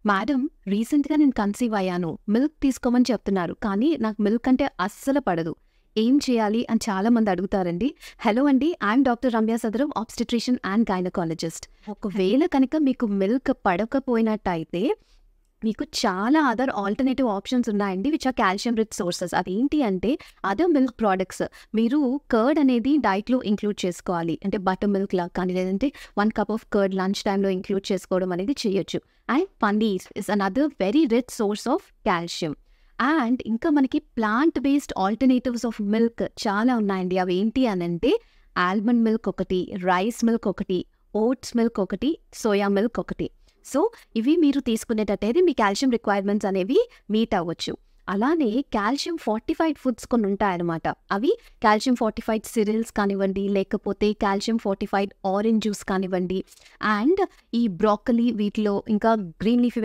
Madam, రీసెంట్‌గా నేను conceive అయ్యాను. మిల్క్ తీసుకోమని చెప్తున్నారు. కానీ నాకు మిల్క్ అంటే అస్సలు పడదు. ఏం చేయాలి అని చాలామంది అడుగుతారండి. హలో అండి. I'm doctor Ramya Sadaram, obstetrician and gynaecologist. ఒకవేళ కనుక మీకు మిల్క్ పడకపోయినట్టయితే మీకు చాలా అదర్ ఆల్టర్‌నేటివ్ ఆప్షన్స్ ఉన్నాయండి. Which are calcium rich sources. అదేంటి అంటే అదర్ మిల్క్ ప్రొడక్ట్స్. మీరు కర్డ్ అనేది డైట్‌లో ఇంక్లూడ్ చేసుకోవాలి. అంటే బటర్ మిల్క్‌లా కానీ లేదంటే 1 కప్ ఆఫ్ కర్డ్ లంచ్ టైమ్‌లో ఇంక్లూడ్ చేసుకోవడం అనేది చేయొచ్చు. And paneer is another very rich source of calcium. And ఇంకా మనకి plant based alternatives of milk చాలా ఉన్నాయండి. అవేంటి అనంటే ఆల్మండ్ మిల్క్ ఒకటి, రైస్ మిల్క్ ఒకటి, ఓట్స్ మిల్క్ ఒకటి, సోయా మిల్క్ ఒకటి. సో, ఇవి మీరు తీసుకునేటట్టయితే మీ కాల్షియం రిక్వైర్మెంట్స్ అనేవి మీట్ అవ్వచ్చు. అలానే కాల్షియం ఫార్టిఫైడ్ ఫుడ్స్ కొన్ని ఉంటాయన్నమాట. అవి కాల్షియం ఫార్టిఫైడ్ సిరియల్స్ కానివ్వండి, లేకపోతే కాల్షియం ఫార్టిఫైడ్ ఆరెంజ్ జ్యూస్ కానివ్వండి, అండ్ ఈ బ్రోకలీ వీటిలో ఇంకా గ్రీన్ లీఫీ